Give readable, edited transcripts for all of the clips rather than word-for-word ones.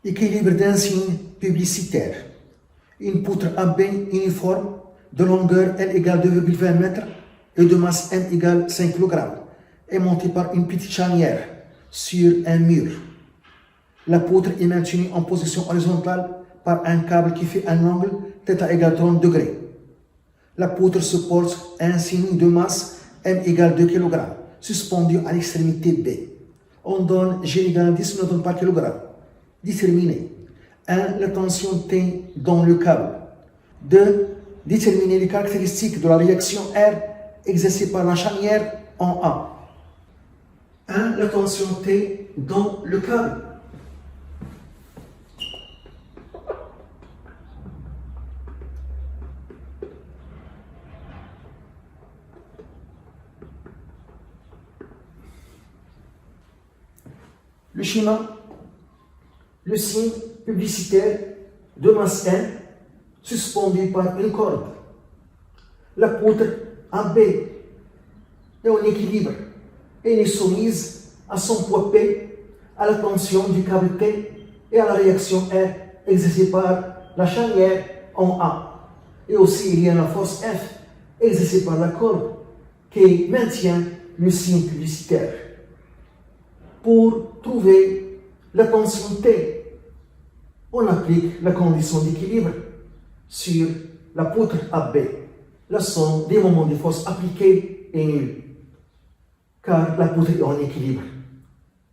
Équilibre d'un signe publicitaire. Une poutre AB uniforme de longueur L égale 2,20 m et de masse M égale 5 kg est montée par une petite charnière sur un mur. La poutre est maintenue en position horizontale par un câble qui fait un angle θ égale 30 degrés. La poutre se porte à un signe de masse M égale 2 kg, suspendu à l'extrémité B. On donne G égale 10 N par kg. Déterminer 1. La tension T dans le câble. 2. Déterminer les caractéristiques de la réaction R exercée par la charnière en A. 1. La tension T dans le câble. Le schéma, le signe publicitaire de masse M suspendu par une corde. La poutre AB est en équilibre et est soumise à son poids P, à la tension du câble T et à la réaction R exercée par la charnière en A. Et aussi il y a la force F exercée par la corde qui maintient le signe publicitaire. Pour trouver la tension T, on applique la condition d'équilibre sur la poutre AB. La somme des moments de force appliqués est nulle, car la poutre est en équilibre.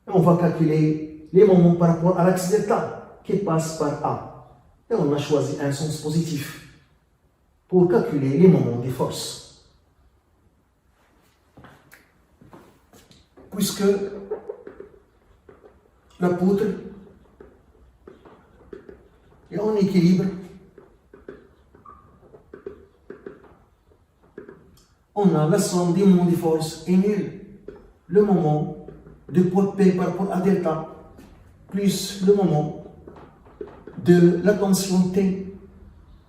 On va calculer les moments par rapport à l'axe delta qui passe par A. Et on a choisi un sens positif pour calculer les moments de force. Puisque la poutre est en équilibre, on a la somme des moments de force est nulle. Le moment de poids P par rapport à delta plus le moment de la tension T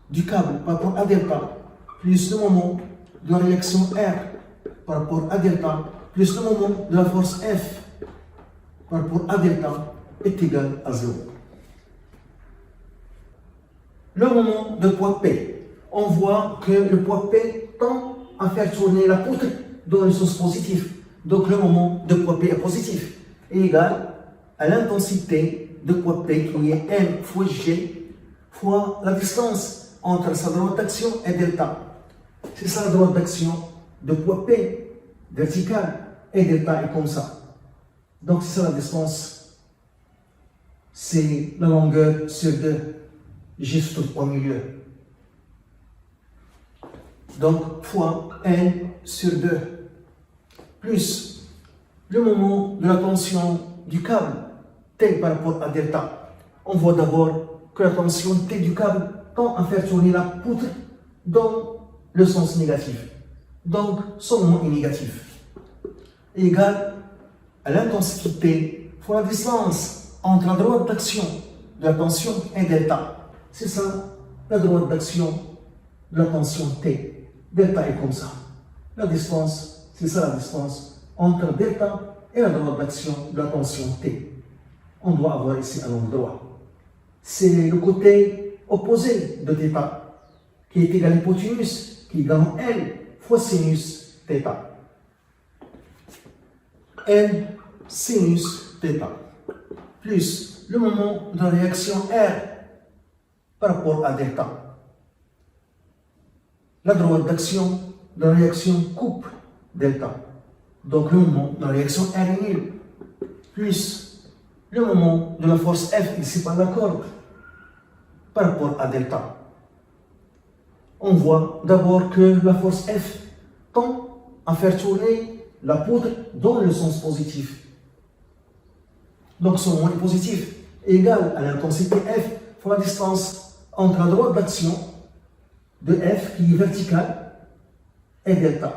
du câble par rapport à delta plus le moment de la réaction R par rapport à delta plus le moment de la force F par rapport à delta est égal à 0. Le moment de poids P, on voit que le poids P tend à faire tourner la poutre dans le sens positif. Donc le moment de poids P est positif, est égal à l'intensité de poids P qui est M fois G fois la distance entre sa droite d'action et delta. C'est ça la droite d'action de poids P verticale et delta est comme ça. Donc c'est ça la distance, c'est la longueur sur 2, G se trouve au milieu. Donc fois N sur 2, plus le moment de la tension du câble T par rapport à delta. On voit d'abord que la tension T du câble tend à faire tourner la poutre dans le sens négatif. Donc son moment est négatif. Égal à l'intensité fois la distance entre la droite d'action de la tension et delta. C'est ça la droite d'action de la tension T. Delta est comme ça. La distance, c'est ça la distance entre delta et la droite d'action de la tension T. On doit avoir ici un angle droit. C'est le côté opposé de θ qui est égal à l'hypoténuse qui est égal à L fois sinus θ. L sinus θ plus le moment de la réaction R par rapport à delta. La droite d'action de la réaction coupe delta. Donc le moment de la réaction R est nul. Plus le moment de la force F ici par la corde par rapport à delta. On voit d'abord que la force F tend à faire tourner la poutre dans le sens positif. Donc ce moment est positif est égal à l'intensité F fois la distance entre la droite d'action de F qui est verticale et delta.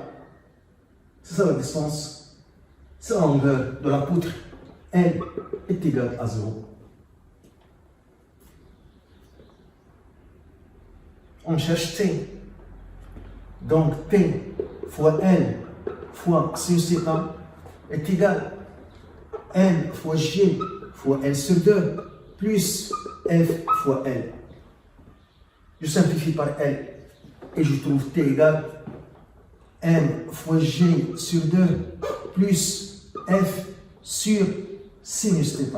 C'est ça la distance. C'est la longueur de la poutre. L est égal à 0. On cherche T. Donc T fois L fois sinus θ est égal à N fois G fois L sur 2 plus f fois L. Je simplifie par L et je trouve T égale M fois G sur 2 plus F sur sinus θ.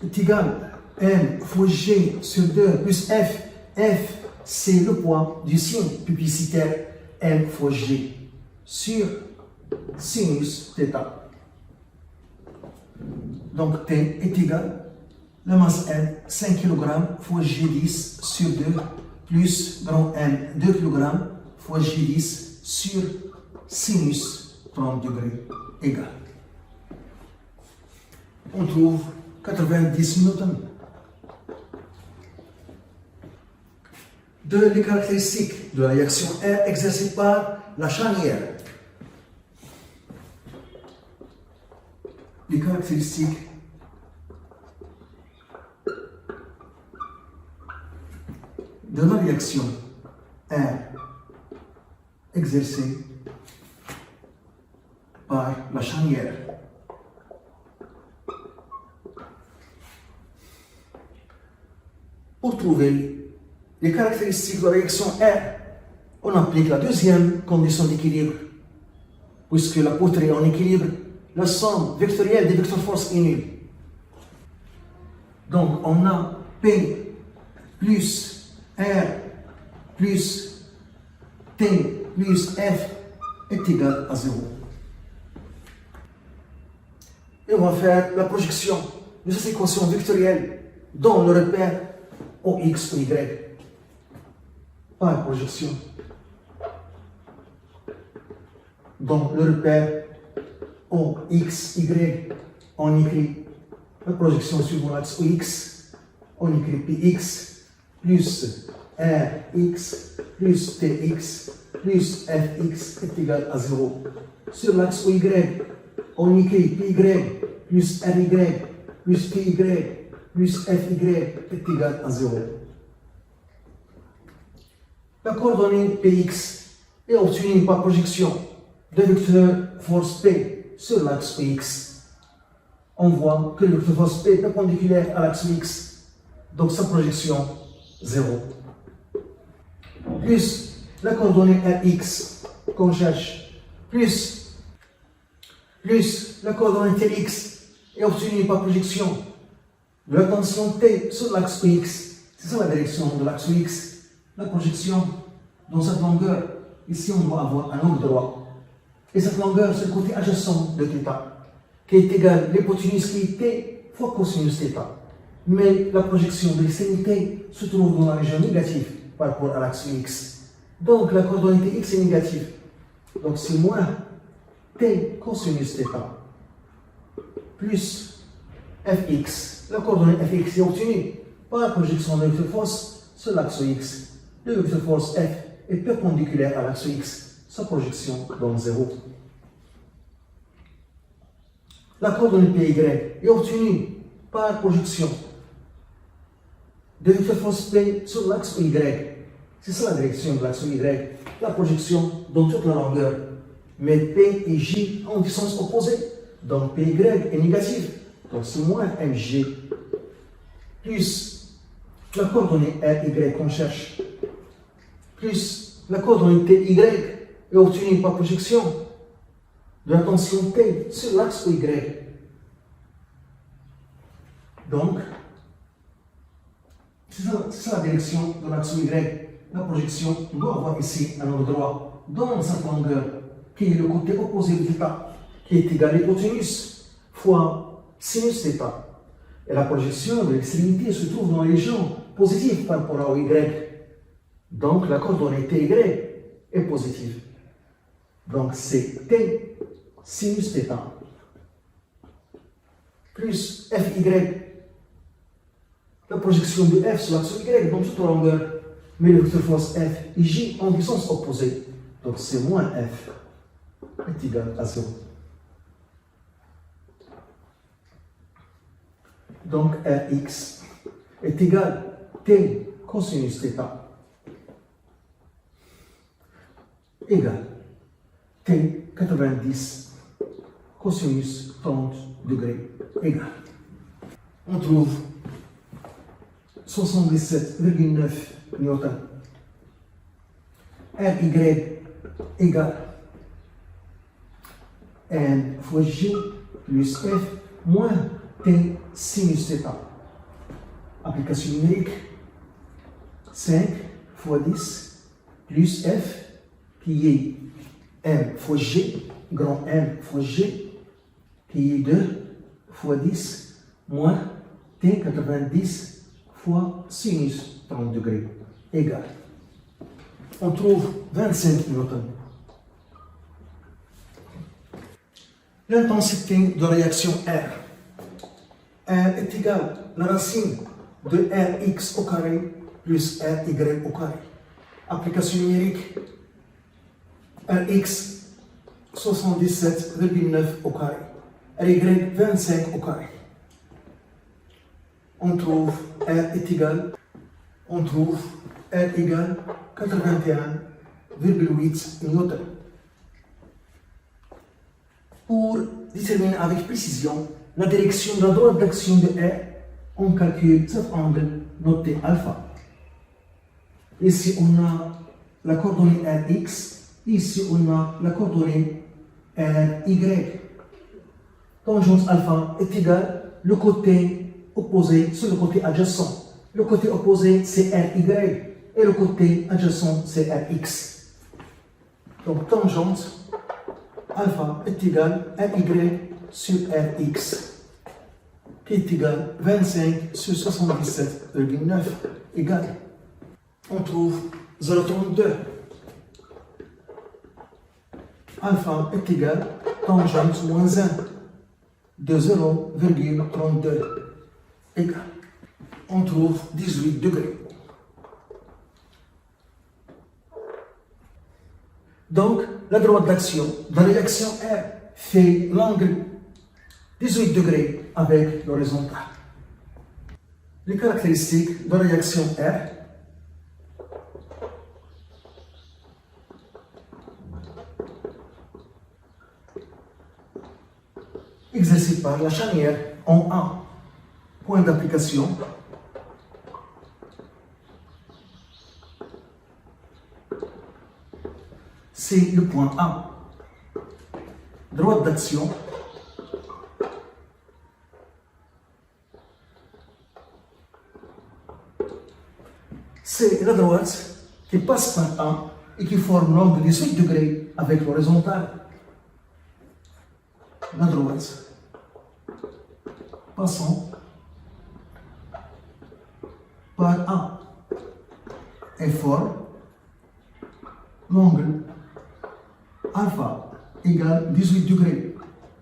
Est égal M fois G sur 2 plus F. F, c'est le poids du signe publicitaire M fois G sur sinus θ. Donc T est égal, la masse M, 5 kg fois G10 sur 2 plus grand M, 2 kg fois G10 sur sinus 30 degrés égal. On trouve 90 newtons. Les caractéristiques de la réaction R exercée par la charnière. Les caractéristiques de la réaction R exercée par la charnière. Pour trouver les caractéristiques de la réaction R, on applique la deuxième condition d'équilibre. Puisque la poutre est en équilibre, la somme vectorielle des vecteurs force est nulle. Donc on a P plus R plus T plus F est égal à 0. Et on va faire la projection de cette équation vectorielle dans le repère OX ou Y. Par projection. Dans le repère OX, Y, on écrit la projection sur l'axe OX, on écrit PX plus RX plus TX plus FX est égal à 0. Sur l'axe OY, on écrit PY plus RY plus TY plus FY est égal à 0. La coordonnée Px est obtenue par projection de vecteur force P sur l'axe X. On voit que le vecteur force P est perpendiculaire à l'axe X, donc sa projection 0. Plus la coordonnée Rx qu'on cherche, plus la coordonnée Tx est obtenue par projection de la tension T sur l'axe X. C'est ça la direction de l'axe X. La projection dans cette longueur, ici on va avoir un angle droit. Et cette longueur, c'est le côté adjacent de θ, qui est égal à l'hypoténuse qui est T fois cosinus θ. Mais la projection de l'extrémité se trouve dans la région négative par rapport à l'axe X. Donc la coordonnée X est négative. Donc c'est moins T cosinus θ plus Fx. La coordonnée Fx est obtenue par la projection de vecteur force sur l'axe X. Le vecteur force F est perpendiculaire à l'axe X, sa projection donne 0. La coordonnée PY est obtenue par projection de vecteur force P sur l'axe Y. C'est ça la direction de l'axe Y. La projection donne toute la longueur. Mais P et J ont du sens opposé. Donc PY est négatif. Donc c'est moins MG plus la coordonnée RY qu'on cherche plus la coordonnée TY est obtenue par projection de la tension T sur l'axe Y. Donc, c'est ça la direction de l'axe Y. La projection, on doit avoir ici un angle droit dans cette longueur qui est le côté opposé de θ, qui est égal à l'hypoténuse fois sinus θ. Et la projection de l'extrémité se trouve dans les régions positives par rapport à Y. Donc la coordonnée TY est positive. Donc c'est T sinus θ plus FY. La projection de F sur l'axe Y dans toute la longueur. Mais le vecteur force F et J ont du sens opposé. Donc c'est moins F est égal à 0. Donc Rx est égal à T cosinus θ égale T 90 cosinus 30 degrés égale. On trouve 77,9 newtons. Ry égale N fois G plus F moins T sinus θ. Application numérique, 5 fois 10 plus F qui est M fois G, grand M fois G, qui est 2 fois 10 moins T 90 fois sinus 30 degrés égale. On trouve 25 newtons. L'intensité de réaction R. R est égal à la racine de Rx au carré plus Ry au carré. Application numérique, Rx 77,9 au carré, Ry 25 au carré. On trouve R est égal, R égale 81,8 newtons. Pour déterminer avec précision la direction de la droite d'action de R, on calcule cet angle noté alpha. Ici, on a la coordonnée Rx, ici, on a la coordonnée Ry. Tangente alpha est égale le côté opposé sur le côté adjacent. Le côté opposé, c'est Ry, et le côté adjacent, c'est Rx. Donc, tangente alpha est égal à Ry sur Rx, qui est égal 25 sur 77,9 égale. On trouve 0,32. Alpha est égal tangente moins 1 de 0,32 égale. On trouve 18 degrés. Donc, la droite d'action de la réaction R fait l'angle 18 degrés avec l'horizontale. Les caractéristiques de la réaction R. Exercée par la charnière en A. Point d'application. C'est le point A. Droite d'action. C'est la droite qui passe par A et qui forme l'angle de 18 degrés avec l'horizontale. La droite passant par A et forme l'angle alpha égale 18 degrés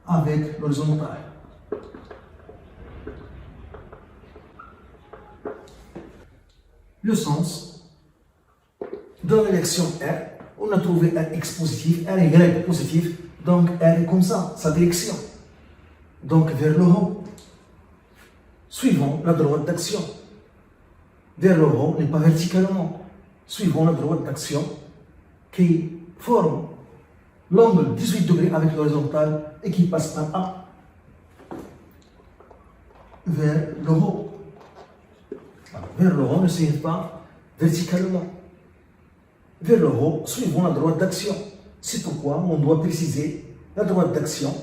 avec l'horizontale. Le sens de la réaction R, on a trouvé Rx positif, Ry positif, donc R est comme ça, sa direction. Donc vers le haut, suivant la droite d'action. Vers le haut, mais pas verticalement, suivant la droite d'action qui forme l'angle 18 degrés avec l'horizontale et qui passe par A vers le haut. Vers le haut ne signifie pas verticalement. Vers le haut, suivant la droite d'action. C'est pourquoi on doit préciser la droite d'action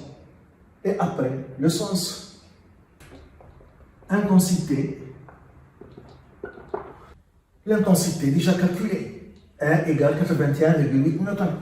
et après le sens. Intensité. L'intensité déjà calculée. R égale 81,8 newtons.